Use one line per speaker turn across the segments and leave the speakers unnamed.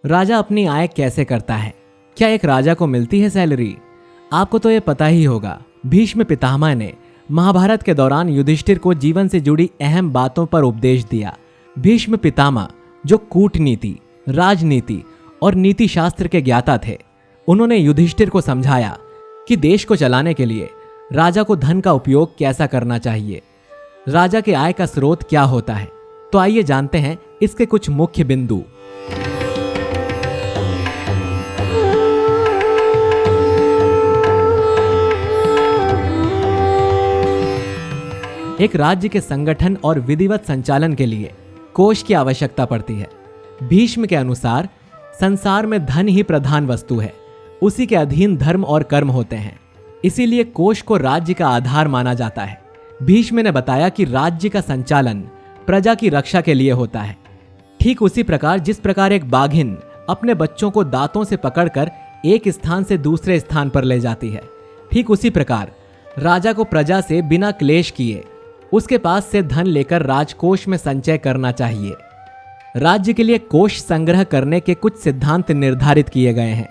राजा अपनी आय कैसे करता है? क्या एक राजा को मिलती है सैलरी? आपको तो ये पता ही होगा। भीष्म पितामह ने महाभारत के दौरान युधिष्ठिर को जीवन से जुड़ी अहम बातों पर उपदेश दिया। भीष्म पितामह जो कूटनीति, राजनीति और नीति शास्त्र के ज्ञाता थे, उन्होंने युधिष्ठिर को समझाया कि देश को चलाने के लिए राजा को धन का उपयोग कैसा करना चाहिए, राजा के आय का स्रोत क्या होता है। तो आइए जानते हैं इसके कुछ मुख्य बिंदु। एक राज्य के संगठन और विधिवत संचालन के लिए कोष की आवश्यकता पड़ती है। भीष्म के अनुसार संसार में धन ही प्रधान वस्तु है, उसी के अधीन धर्म और कर्म होते हैं। इसीलिए कोष को राज्य का आधार माना जाता है। भीष्म ने बताया कि राज्य का संचालन प्रजा की रक्षा के लिए होता है। ठीक उसी प्रकार जिस प्रकार एक बाघिन अपने बच्चों को दांतों से पकड़कर एक स्थान से दूसरे स्थान पर ले जाती है, ठीक उसी प्रकार राजा को प्रजा से बिना क्लेश किए उसके पास से धन लेकर राजकोष में संचय करना चाहिए। राज्य के लिए कोष संग्रह करने के कुछ सिद्धांत निर्धारित किए गए हैं।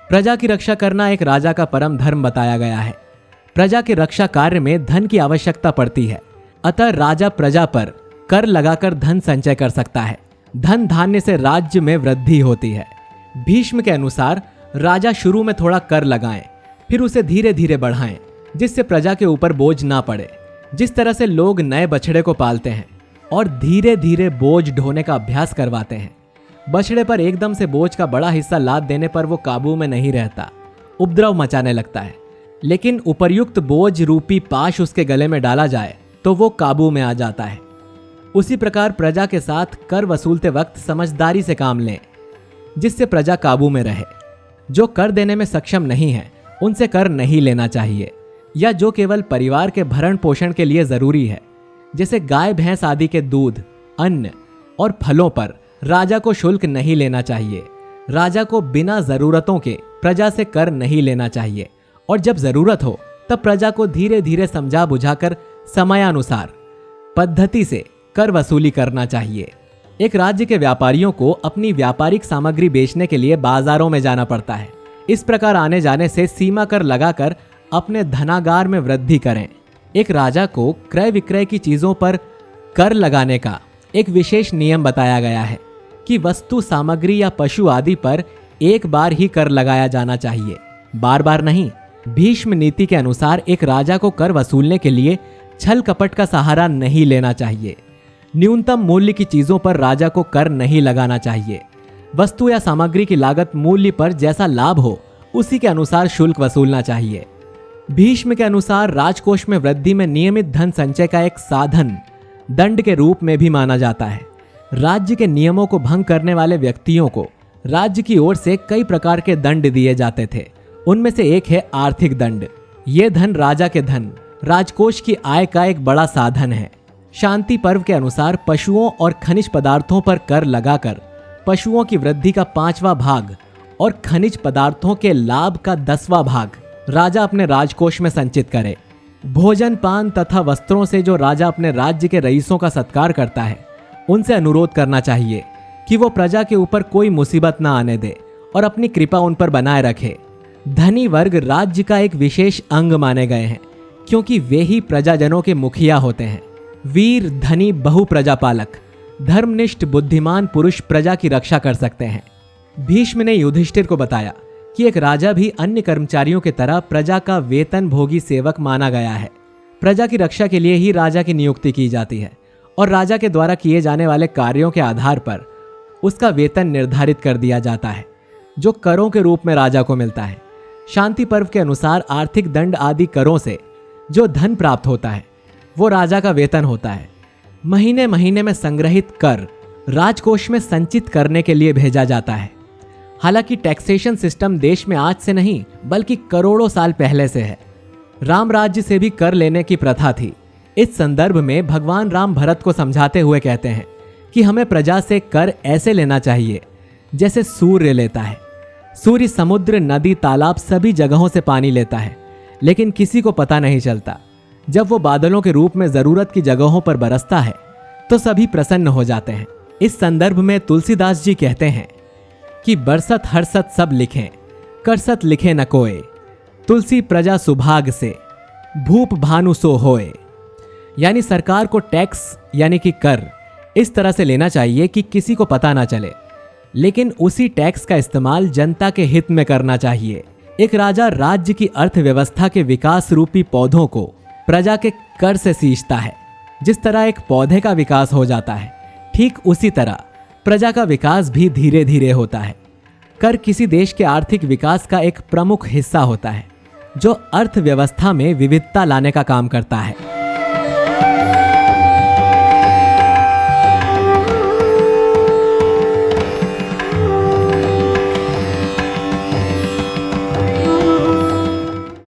प्रजा की रक्षा करना एक राजा का परम धर्म बताया गया है। प्रजा के रक्षा कार्य में धन की आवश्यकता पड़ती है, अतः राजा प्रजा पर कर लगाकर धन संचय कर सकता है। धन धान्य से राज्य में वृद्धि होती है। भीष्म के अनुसार राजा शुरू में थोड़ा कर लगाएं, फिर उसे धीरे धीरे बढ़ाएं, जिससे प्रजा के ऊपर बोझ ना पड़े। जिस तरह से लोग नए बछड़े को पालते हैं और धीरे धीरे बोझ ढोने का अभ्यास करवाते हैं, बछड़े पर एकदम से बोझ का बड़ा हिस्सा लाद देने पर वो काबू में नहीं रहता, उपद्रव मचाने लगता है। लेकिन उपर्युक्त बोझ रूपी पाश उसके गले में डाला जाए तो वो काबू में आ जाता है। उसी प्रकार प्रजा के साथ कर वसूलते वक्त समझदारी से काम लें, जिससे प्रजा काबू में रहे। जो कर देने में सक्षम नहीं है उनसे कर नहीं लेना चाहिए, या जो केवल परिवार के भरण पोषण के लिए जरूरी है, जैसे गाय भैंस आदि के दूध, अन्न और फलों पर राजा को शुल्क नहीं लेना चाहिए। राजा को बिना जरूरतों के प्रजा से कर नहीं लेना चाहिए, और जब जरूरत हो तब प्रजा को धीरे धीरे समझा बुझाकर समयानुसार पद्धति से कर वसूली करना चाहिए। एक राज्य के व्यापारियों को अपनी व्यापारिक सामग्री बेचने के लिए बाजारों में जाना पड़ता है। इस प्रकार आने जाने से सीमा कर लगाकर अपने धनागार में वृद्धि करें। एक राजा को क्रय विक्रय की चीजों पर कर लगाने का एक विशेष नियम बताया गया है कि वस्तु सामग्री या पशु आदि पर एक बार ही कर लगाया जाना चाहिए, बार बार नहीं। भीष्म नीति के अनुसार एक राजा को कर वसूलने के लिए छल कपट का सहारा नहीं लेना चाहिए। न्यूनतम मूल्य की चीजों पर राजा को कर नहीं लगाना चाहिए। वस्तु या सामग्री की लागत मूल्य पर जैसा लाभ हो उसी के अनुसार शुल्क वसूलना चाहिए। भीष्म के अनुसार राजकोष में वृद्धि में नियमित धन संचय का एक साधन दंड के रूप में भी माना जाता है। राज्य के नियमों को भंग करने वाले व्यक्तियों को राज्य की ओर से कई प्रकार के दंड दिए जाते थे। उनमें से एक है आर्थिक दंड। ये धन राजा के धन राजकोष की आय का एक बड़ा साधन है। शांति पर्व के अनुसार पशुओं और खनिज पदार्थों पर कर लगाकर पशुओं की वृद्धि का 5वां भाग और खनिज पदार्थों के लाभ का 10वां भाग राजा अपने राजकोष में संचित करे। भोजन पान तथा वस्त्रों से जो राजा अपने राज्य के रईसों का सत्कार करता है, उनसे अनुरोध करना चाहिए कि वो प्रजा के ऊपर कोई मुसीबत न आने दे और अपनी कृपा उन पर बनाए रखे। धनी वर्ग राज्य का एक विशेष अंग माने गए हैं, क्योंकि वे ही प्रजाजनों के मुखिया होते हैं। वीर धनी बहु प्रजापालक धर्मनिष्ठ बुद्धिमान पुरुष प्रजा की रक्षा कर सकते हैं। भीष्म ने युधिष्ठिर को बताया कि एक राजा भी अन्य कर्मचारियों की तरह प्रजा का वेतन भोगी सेवक माना गया है। प्रजा की रक्षा के लिए ही राजा की नियुक्ति की जाती है और राजा के द्वारा किए जाने वाले कार्यों के आधार पर उसका वेतन निर्धारित कर दिया जाता है, जो करों के रूप में राजा को मिलता है। शांति पर्व के अनुसार आर्थिक दंड आदि करों से जो धन प्राप्त होता है वो राजा का वेतन होता है। महीने महीने में संग्रहित कर राजकोष में संचित करने के लिए भेजा जाता है। हालांकि टैक्सेशन सिस्टम देश में आज से नहीं बल्कि करोड़ों साल पहले से है। राम राज्य से भी कर लेने की प्रथा थी। इस संदर्भ में भगवान राम भरत को समझाते हुए कहते हैं कि हमें प्रजा से कर ऐसे लेना चाहिए जैसे सूर्य लेता है। सूर्य समुद्र, नदी, तालाब सभी जगहों से पानी लेता है, लेकिन किसी को पता नहीं चलता। जब वो बादलों के रूप में जरूरत की जगहों पर बरसता है तो सभी प्रसन्न हो जाते हैं। इस संदर्भ में तुलसीदास जी कहते हैं कि बरसत हरसत सब लिखें, करसत लिखे न कोय, तुलसी प्रजा सुभाग से, भूप भानु सो होए। यानी सरकार को टैक्स यानी कि कर इस तरह से लेना चाहिए कि किसी को पता ना चले, लेकिन उसी टैक्स का इस्तेमाल जनता के हित में करना चाहिए। एक राजा राज्य की अर्थव्यवस्था के विकास रूपी पौधों को प्रजा के कर से सींचता है। जिस तरह एक पौधे का विकास हो जाता है, ठीक उसी तरह प्रजा का विकास भी धीरे धीरे होता है। कर किसी देश के आर्थिक विकास का एक प्रमुख हिस्सा होता है, जो अर्थव्यवस्था में विविधता लाने का काम करता है।